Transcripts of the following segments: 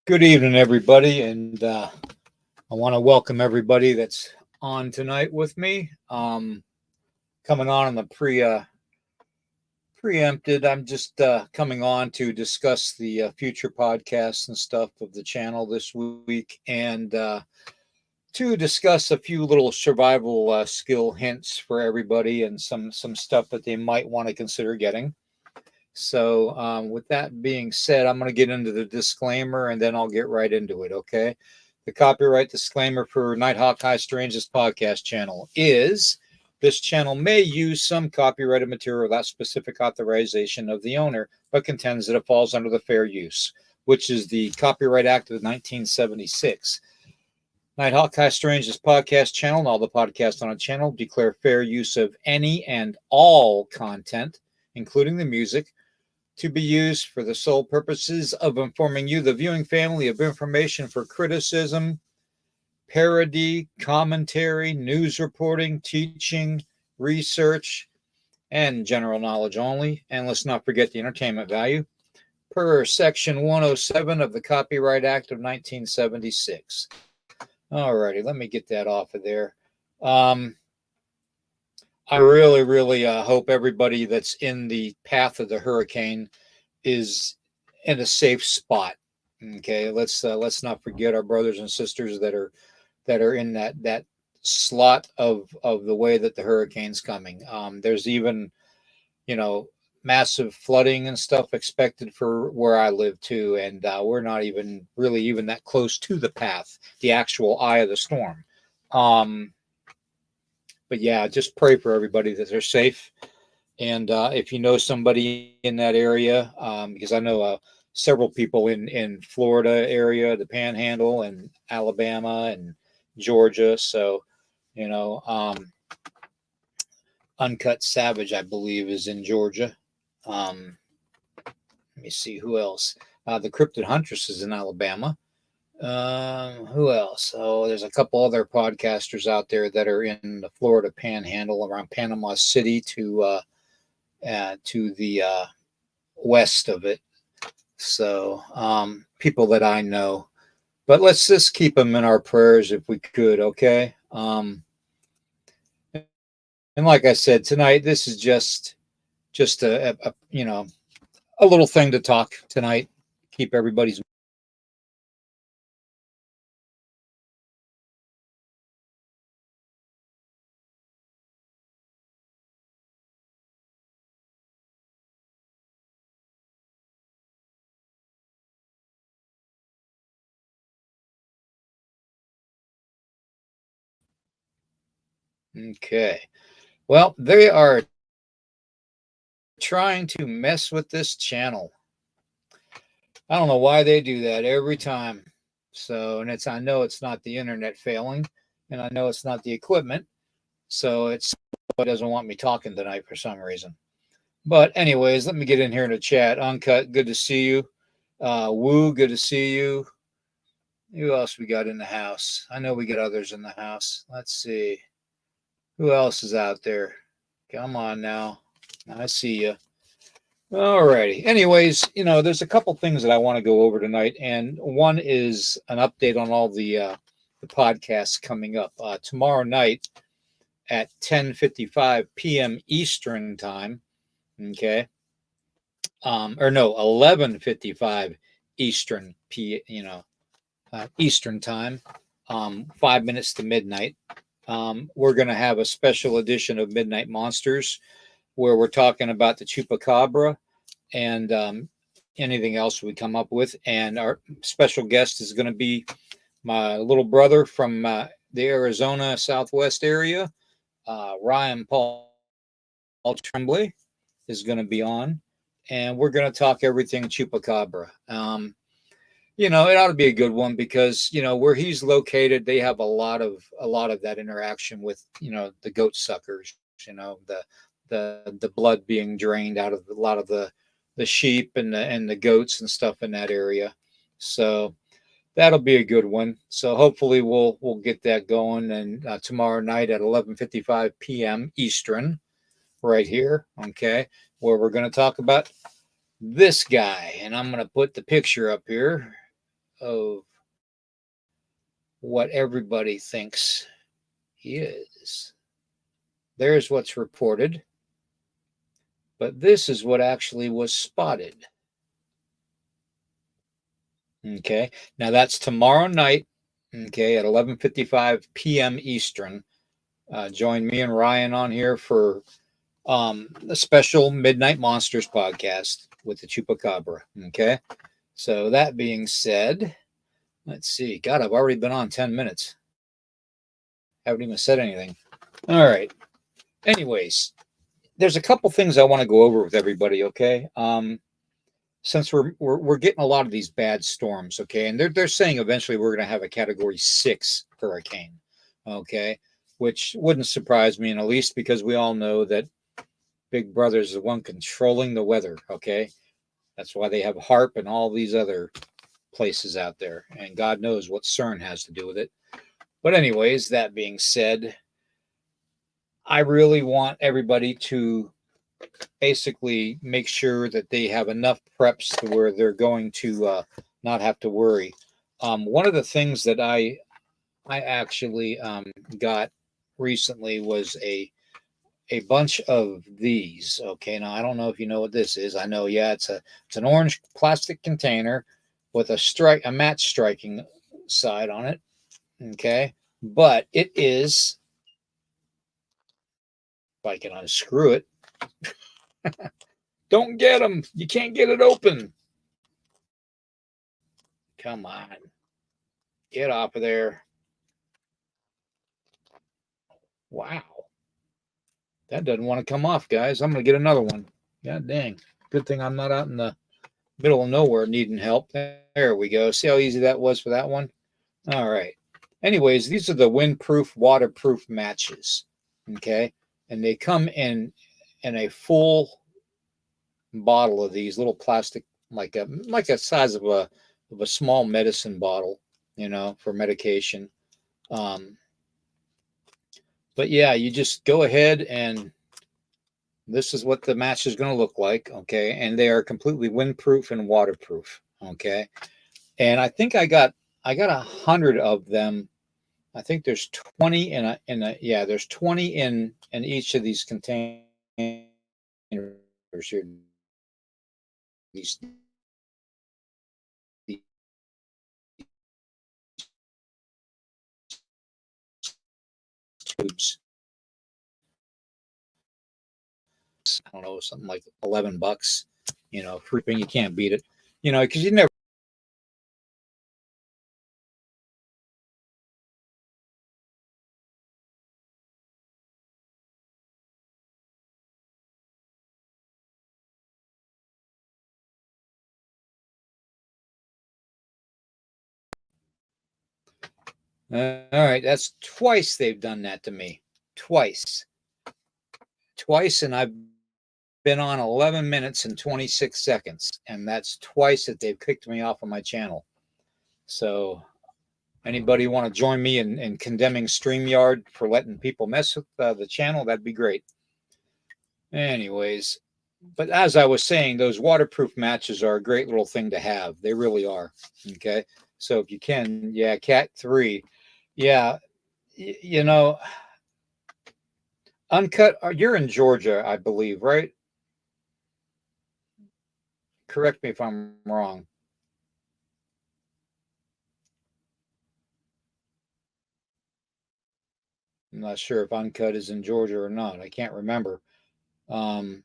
Good evening, everybody, and I want to welcome everybody that's on tonight with me. Coming on the preempted. I'm just coming on to discuss the future podcasts and stuff of the channel this week, and to discuss a few little survival skill hints for everybody, and some stuff that they might want to consider getting. So, with that being said, I'm going to get into the disclaimer and then I'll get right into it, okay? The copyright disclaimer for Nighthawk High Strange's podcast channel is this channel may use some copyrighted material without specific authorization of the owner, but contends that it falls under the Fair Use, which is the Copyright Act of 1976. Nighthawk High Strange's podcast channel and all the podcasts on a channel declare fair use of any and all content, including the music, to be used for the sole purposes of informing you, the viewing family, of information for criticism, parody, commentary, news reporting, teaching, research, and general knowledge only. And let's not forget the entertainment value per Section 107 of the Copyright Act of 1976. All righty, let me get that off of there. I really hope everybody that's in the path of the hurricane is in a safe spot. Okay, let's not forget our brothers and sisters that are in that slot of the way that the hurricane's coming. There's even massive flooding and stuff expected for where I live too, and we're not even really even that close to the path, the actual eye of the storm. But yeah, just pray for everybody that they're safe. And if you know somebody in that area, because I know several people in Florida area, the Panhandle, and Alabama and Georgia. So, Uncut Savage, I believe, is in Georgia. Let me see who else. The Cryptid Huntress is in Alabama. Who else? Oh, there's a couple other podcasters out there that are in the Florida Panhandle around Panama City to the west of it. So people that I know, but let's just keep them in our prayers if we could. Okay. And like I said tonight, this is just a little thing to talk tonight. Keep everybody's okay. Well, they are trying to mess with this channel. I don't know why they do that every time. So, and I know it's not the internet failing, and I know it's not the equipment. So it doesn't want me talking tonight for some reason. But anyways, let me get in here in the chat. Uncut, good to see you. Woo, good to see you. Who else we got in the house? I know we got others in the house. Let's see. Who else is out there? Come on now. I see you. All righty. Anyways, there's a couple things that I want to go over tonight, and one is an update on all the podcasts coming up tomorrow night at 10:55 p.m. Eastern time. Okay, or no, 11:55 Eastern Eastern time. 5 minutes to midnight. We're going to have a special edition of Midnight Monsters, where we're talking about the chupacabra and anything else we come up with. And our special guest is going to be my little brother from the Arizona Southwest area, Ryan Paul Tremblay is going to be on, and we're going to talk everything chupacabra. It ought to be a good one because where he's located, they have a lot of that interaction with the goat suckers. The blood being drained out of a lot of the sheep and the goats and stuff in that area. So that'll be a good one. So hopefully we'll get that going. And tomorrow night at 11:55 p.m. Eastern, right here, okay, where we're going to talk about this guy. And I'm going to put the picture up here of what everybody thinks he is. There's what's reported, but this is what actually was spotted. Okay, now that's tomorrow night. Okay, at 11:55 p.m. Eastern. Join me and Ryan on here for a special Midnight Monsters podcast with the Chupacabra. Okay, so that being said, let's see. God, I've already been on 10 minutes. Haven't even said anything. All right. Anyways, there's a couple things I want to go over with everybody. Okay. Since we're getting a lot of these bad storms, okay, and they're saying eventually we're going to have a Category 6 hurricane, okay, which wouldn't surprise me in the least because we all know that Big Brother is the one controlling the weather, okay. That's why they have HARP and all these other places out there, and God knows what CERN has to do with it. But anyways, that being said, I really want everybody to basically make sure that they have enough preps to where they're going to not have to worry. One of the things that I actually got recently was a bunch of these. Okay, now I don't know if you know what this is. I know, yeah, it's an orange plastic container with a match striking side on it. Okay, but it is, if I can unscrew it. Don't get them. You can't get it open. Come on. Get off of there. Wow. That doesn't want to come off, guys. I'm going to get another one. God dang. Good thing I'm not out in the middle of nowhere needing help. There we go. See how easy that was for that one? All right. Anyways, these are the windproof, waterproof matches. Okay. And they come in a full bottle of these little plastic, like a size of a small medicine bottle, for medication. But yeah, you just go ahead and this is what the match is going to look like. Okay. And they are completely windproof and waterproof. Okay. And I think I got 100 of them. I think there's 20 yeah, there's 20 in each of these containers here. These tubes. I don't know, something like $11. Free thing, you can't beat it. Because you never. All right, that's twice they've done that to me. Twice, and I've been on 11 minutes and 26 seconds, and that's twice that they've kicked me off of my channel. So, anybody want to join me in condemning StreamYard for letting people mess with the channel? That'd be great. Anyways, but as I was saying, those waterproof matches are a great little thing to have. They really are. Okay, so if you can, yeah, Cat 3, yeah, Uncut. You're in Georgia, I believe, right? Correct me if I'm wrong. I'm not sure if Uncut is in Georgia or not. I can't remember. Um,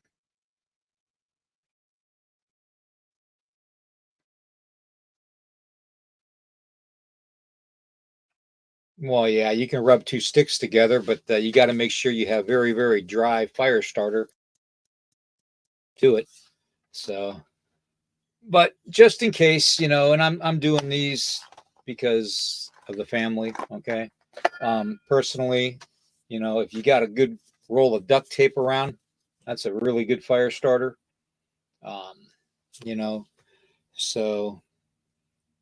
well, yeah, you can rub two sticks together, but you got to make sure you have very, very dry fire starter to it. So, but just in case, and I'm doing these because of the family. Okay. Personally, if you got a good roll of duct tape around, that's a really good fire starter. Um, you know, so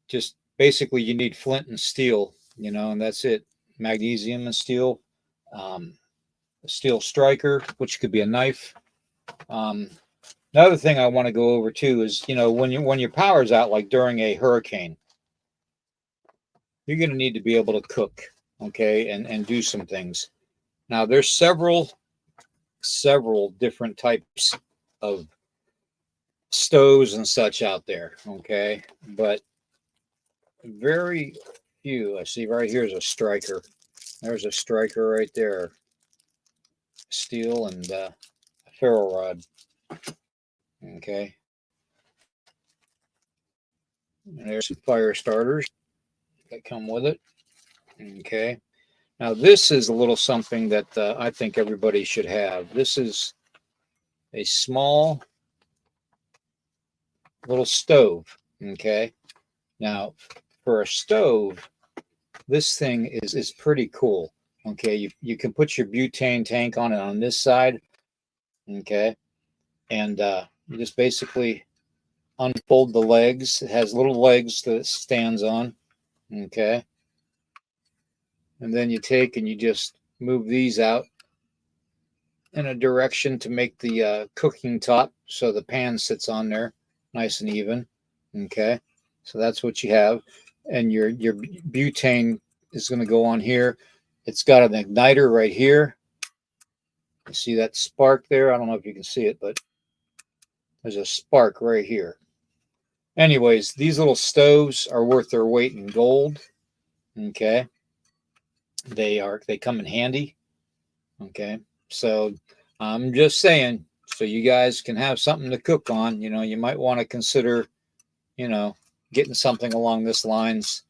just basically you need flint and steel, and that's it. Magnesium and steel, a steel striker, which could be a knife. Um, Another thing I want to go over too is, when your power's out, like during a hurricane, you're going to need to be able to cook, okay, and do some things. Now, there's several different types of stoves and such out there, okay, but very few. I see right here is a striker. There's a striker right there, steel and ferro rod, okay. And there's some fire starters that come with it, okay. Now, this is a little something that I think everybody should have. This is a small little stove. Okay. Now, for a stove, this thing is pretty cool. Okay. You can put your butane tank on it on this side. Okay. And you just basically unfold the legs. It has little legs that it stands on. Okay. And then you take and you just move these out in a direction to make the cooking top so the pan sits on there nice and even. Okay, so that's what you have, and your butane is going to go on here. It's got an igniter right here. You see that spark there? I don't know if you can see it, but there's a spark right here. Anyways, these little stoves are worth their weight in gold. Okay, they come in handy. Okay, so I'm just saying, so you guys can have something to cook on. You might want to consider, you know, getting something along this lines,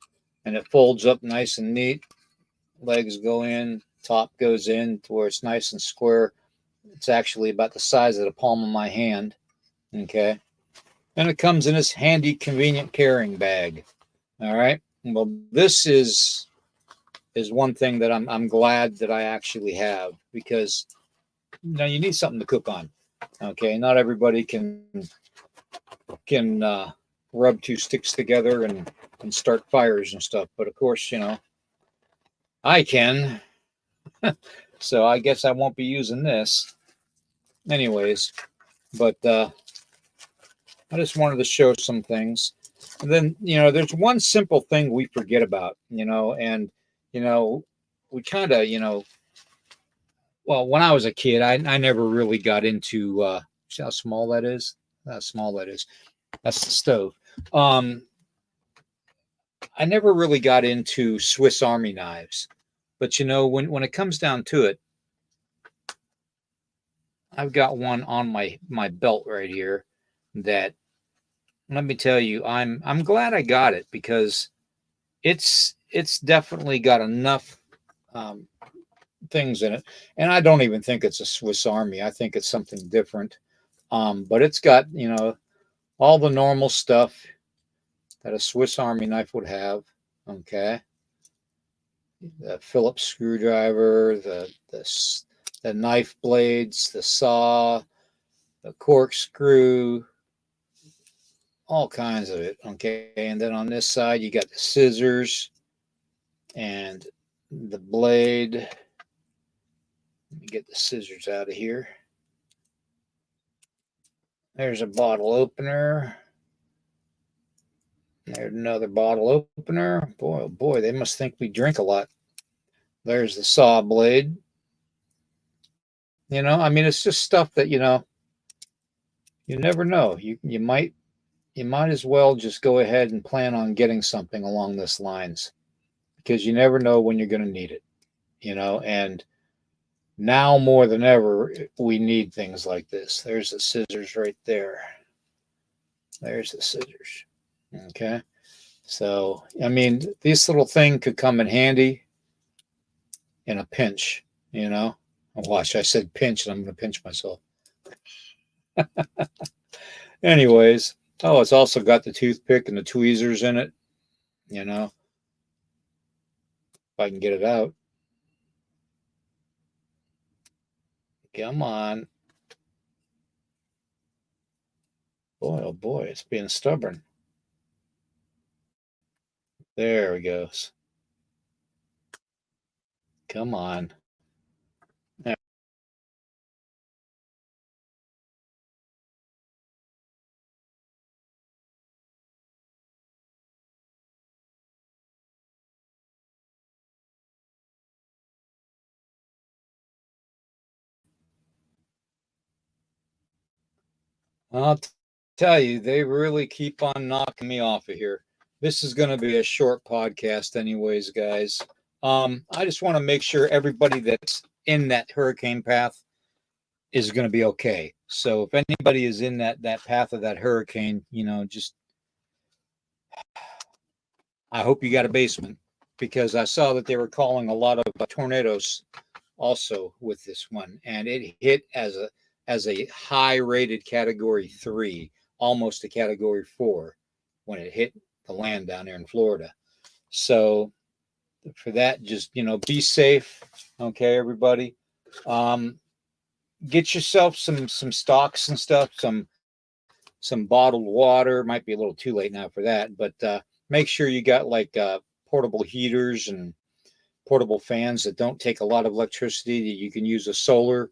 and it folds up nice and neat. Legs go in, top goes in to where it's nice and square. It's actually about the size of the palm of my hand. Okay, and it comes in this handy, convenient carrying bag. All right. Well, this is one thing that I'm glad that I actually have, because you need something to cook on. Okay, not everybody can rub two sticks together and start fires and stuff, but of course, I can. So I guess I won't be using this, anyways. But I just wanted to show some things. And then there's one simple thing we forget about, and you know, we kind of well, when I was a kid, I never really got into. See how small that is? How small that is. That's the stove. Um, I never really got into Swiss Army knives, but when it comes down to it, I've got one on my belt right here that, let me tell you, I'm glad I got it, because it's definitely got enough um, things in it, and I don't even think it's a Swiss Army. I think it's something different. But it's got all the normal stuff that a Swiss Army knife would have. Okay, the Phillips screwdriver, the knife blades, the saw, the corkscrew, all kinds of it. Okay, and then on this side you got the scissors and the blade. Let me get the scissors out of here. There's a bottle opener. There's another bottle opener. Boy, oh boy, they must think we drink a lot. There's the saw blade. I mean, it's just stuff that you never know. You might as well just go ahead and plan on getting something along this lines, because you never know when you're going to need it. And now more than ever, we need things like this. There's the scissors right there. There's the scissors. Okay. So, I mean, this little thing could come in handy in a pinch, you know. Watch, I said pinch, and I'm going to pinch myself. Anyways, oh, it's also got the toothpick and the tweezers in it, if I can get it out. Come on. Boy, oh boy, it's being stubborn. There it goes. Come on. I'll tell you, they really keep on knocking me off of here. This is going to be a short podcast, anyways, guys. I just want to make sure everybody that's in that hurricane path is going to be okay. So if anybody is in that path of that hurricane, just I hope you got a basement, because I saw that they were calling a lot of tornadoes also with this one, and it hit as a high rated category 3, almost a category 4 when it hit the land down there in Florida. So for that, just be safe, okay, everybody. Um, get yourself some stocks and stuff, some bottled water. Might be a little too late now for that, but make sure you got like portable heaters and portable fans that don't take a lot of electricity, that you can use a solar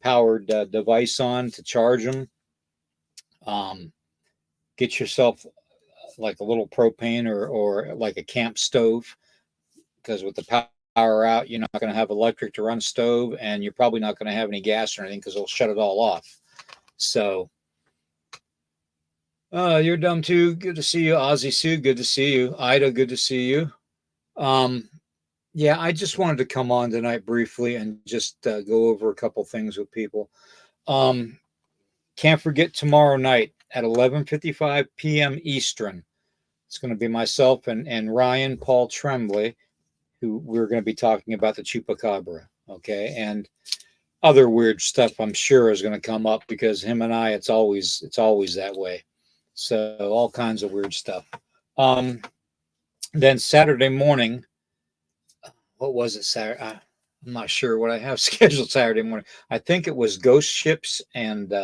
powered device on to charge them. Um, get yourself like a little propane or like a camp stove, because with the power out, you're not going to have electric to run stove, and you're probably not going to have any gas or anything because they'll shut it all off. So, you're dumb too. Good to see you, Ozzy Sue. Good to see you, Ida. Good to see you. Um, yeah, I just wanted to come on tonight briefly and just go over a couple things with people. Um, can't forget tomorrow night at 11:55 p.m. Eastern. It's going to be myself and Ryan Paul Tremblay, who we're going to be talking about the chupacabra, okay, and other weird stuff I'm sure is going to come up, because him and I, it's always that way. So all kinds of weird stuff. Um, then Saturday morning, what was it? Saturday? I'm not sure what I have scheduled Saturday morning. I think it was ghost ships and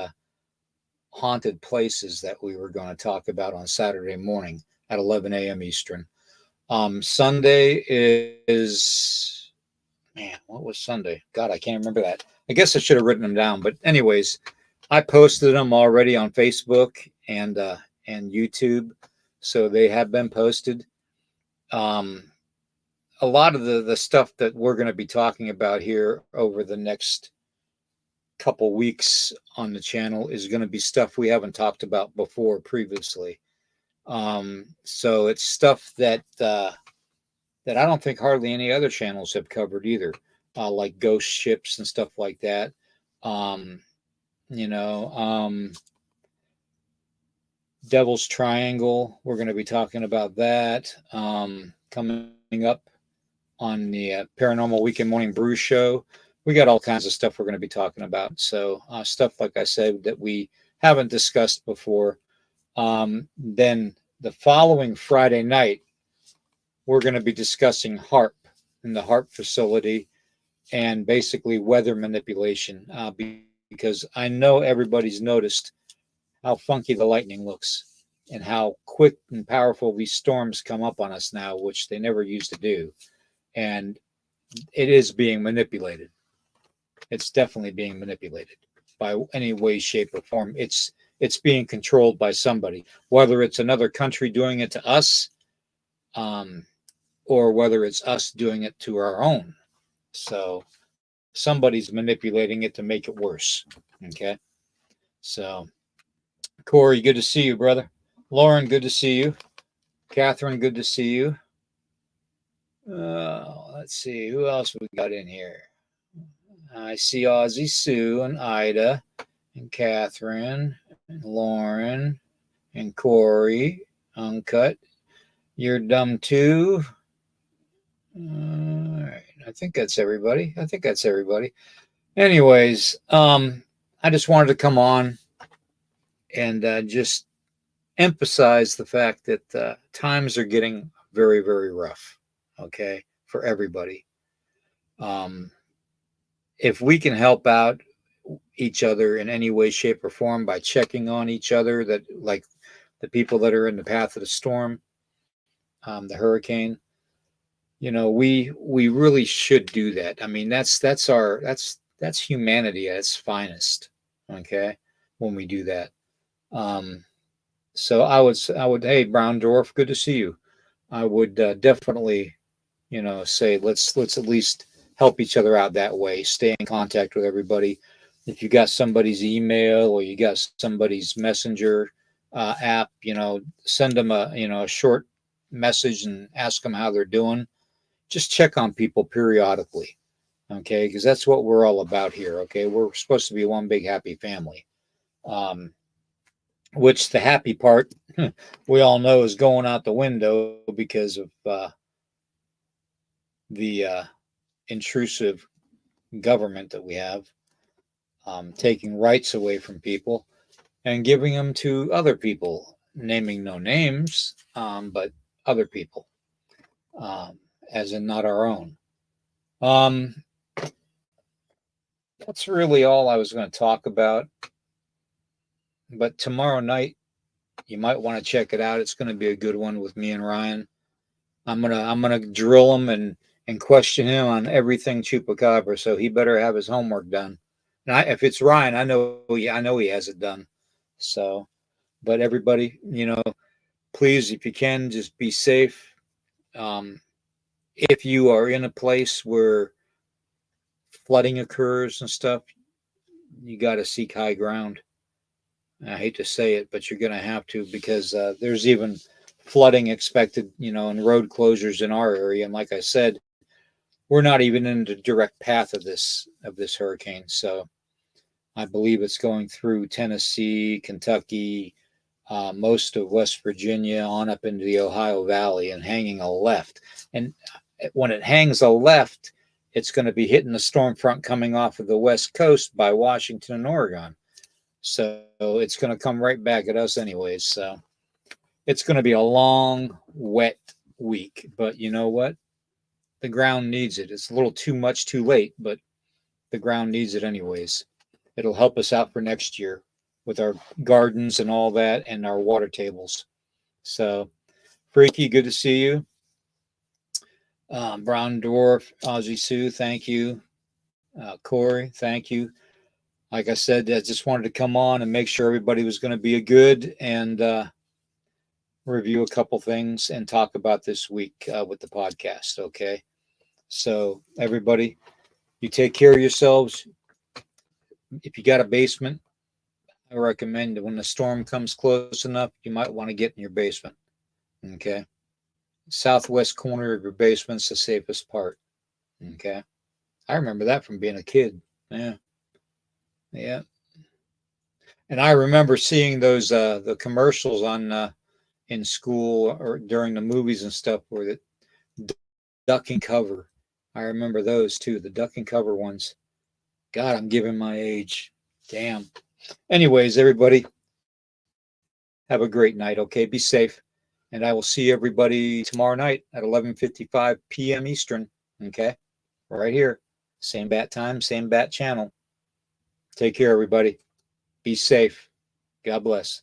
haunted places that we were going to talk about on Saturday morning at 11 a.m. Eastern. Sunday is, man, what was Sunday? God, I can't remember that. I guess I should have written them down. But anyways, I posted them already on Facebook and YouTube, so they have been posted. A lot of the stuff that we're going to be talking about here over the next couple weeks on the channel is going to be stuff we haven't talked about before previously. So it's stuff that I don't think hardly any other channels have covered either, like ghost ships and stuff like that. Um, you know, um, Devil's Triangle. We're going to be talking about that coming up on the Paranormal Weekend Morning Brew Show. We got all kinds of stuff we're going to be talking about. So stuff, like I said, that we haven't discussed before. Then the following Friday night, we're going to be discussing HARP in the HARP facility, and basically weather manipulation, because I know everybody's noticed how funky the lightning looks and how quick and powerful these storms come up on us now, which they never used to do. And it is being manipulated. It's definitely being manipulated by any way, shape, or form. It's being controlled by somebody, whether it's another country doing it to us, or whether it's us doing it to our own. So somebody's manipulating it to make it worse. Okay. So, Corey, good to see you, brother. Lauren, good to see you. Catherine, good to see you. Let's see who else we got in here. I see Ozzy Sue and Ida and Catherine and Lauren and Corey. Uncut. You're dumb too. All right. I think that's everybody. Anyways, I just wanted to come on and just emphasize the fact that times are getting very, very rough, okay, for everybody. If we can help out each other in any way, shape, or form by checking on each other, that like the people that are in the path of the storm, the hurricane, we really should do that. I mean, that's humanity at its finest, okay, when we do that. So I would, hey, Brown Dwarf, good to see you. I would definitely, say let's at least help each other out that way. Stay in contact with everybody. if you got somebody's email or you got somebody's messenger app, send them a short message and ask them how they're doing. Just check on people periodically, okay? Because that's what we're all about here, okay? We're supposed to be one big happy family. Which the happy part we all know is going out the window because of the intrusive government that we have, taking rights away from people and giving them to other people, naming no names, but other people, um, as in not our own. Um, that's really all I was going to talk about. But tomorrow night, you might want to check it out. It's going to be a good one with me and Ryan. I'm gonna drill him and question him on everything chupacabra. So he better have his homework done. And if it's Ryan, I know he has it done. So, but everybody, please, if you can, just be safe. If you are in a place where flooding occurs and stuff, you got to seek high ground. I hate to say it, but you're going to have to, because there's even flooding expected, and road closures in our area. And like I said, we're not even in the direct path of this hurricane. So I believe it's going through Tennessee, Kentucky, most of West Virginia, on up into the Ohio Valley, and hanging a left. And when it hangs a left, it's going to be hitting the storm front coming off of the West Coast by Washington and Oregon. So it's going to come right back at us anyways. So it's going to be a long, wet week. But you know what? The ground needs it. It's a little too much too late, but the ground needs it anyways. It'll help us out for next year with our gardens and all that and our water tables. So, Freaky, good to see you. Brown Dwarf, Ozzy Sue, thank you. Corey, thank you. Like I said, I just wanted to come on and make sure everybody was going to be a good and review a couple things and talk about this week with the podcast. Okay. So, everybody, you take care of yourselves. If you got a basement, I recommend that when the storm comes close enough, you might want to get in your basement. Okay. Southwest corner of your basement's the safest part. Okay. I remember that from being a kid. Yeah. Yeah. And I remember seeing those the commercials on in school or during the movies and stuff where the duck and cover. I remember those too, the duck and cover ones. God, I'm giving my age. Damn. Anyways, everybody, have a great night. Okay, be safe, and I will see everybody tomorrow night at 11:55 p.m. Eastern. Okay, right here, same bat time, same bat channel. Take care, everybody. Be safe. God bless.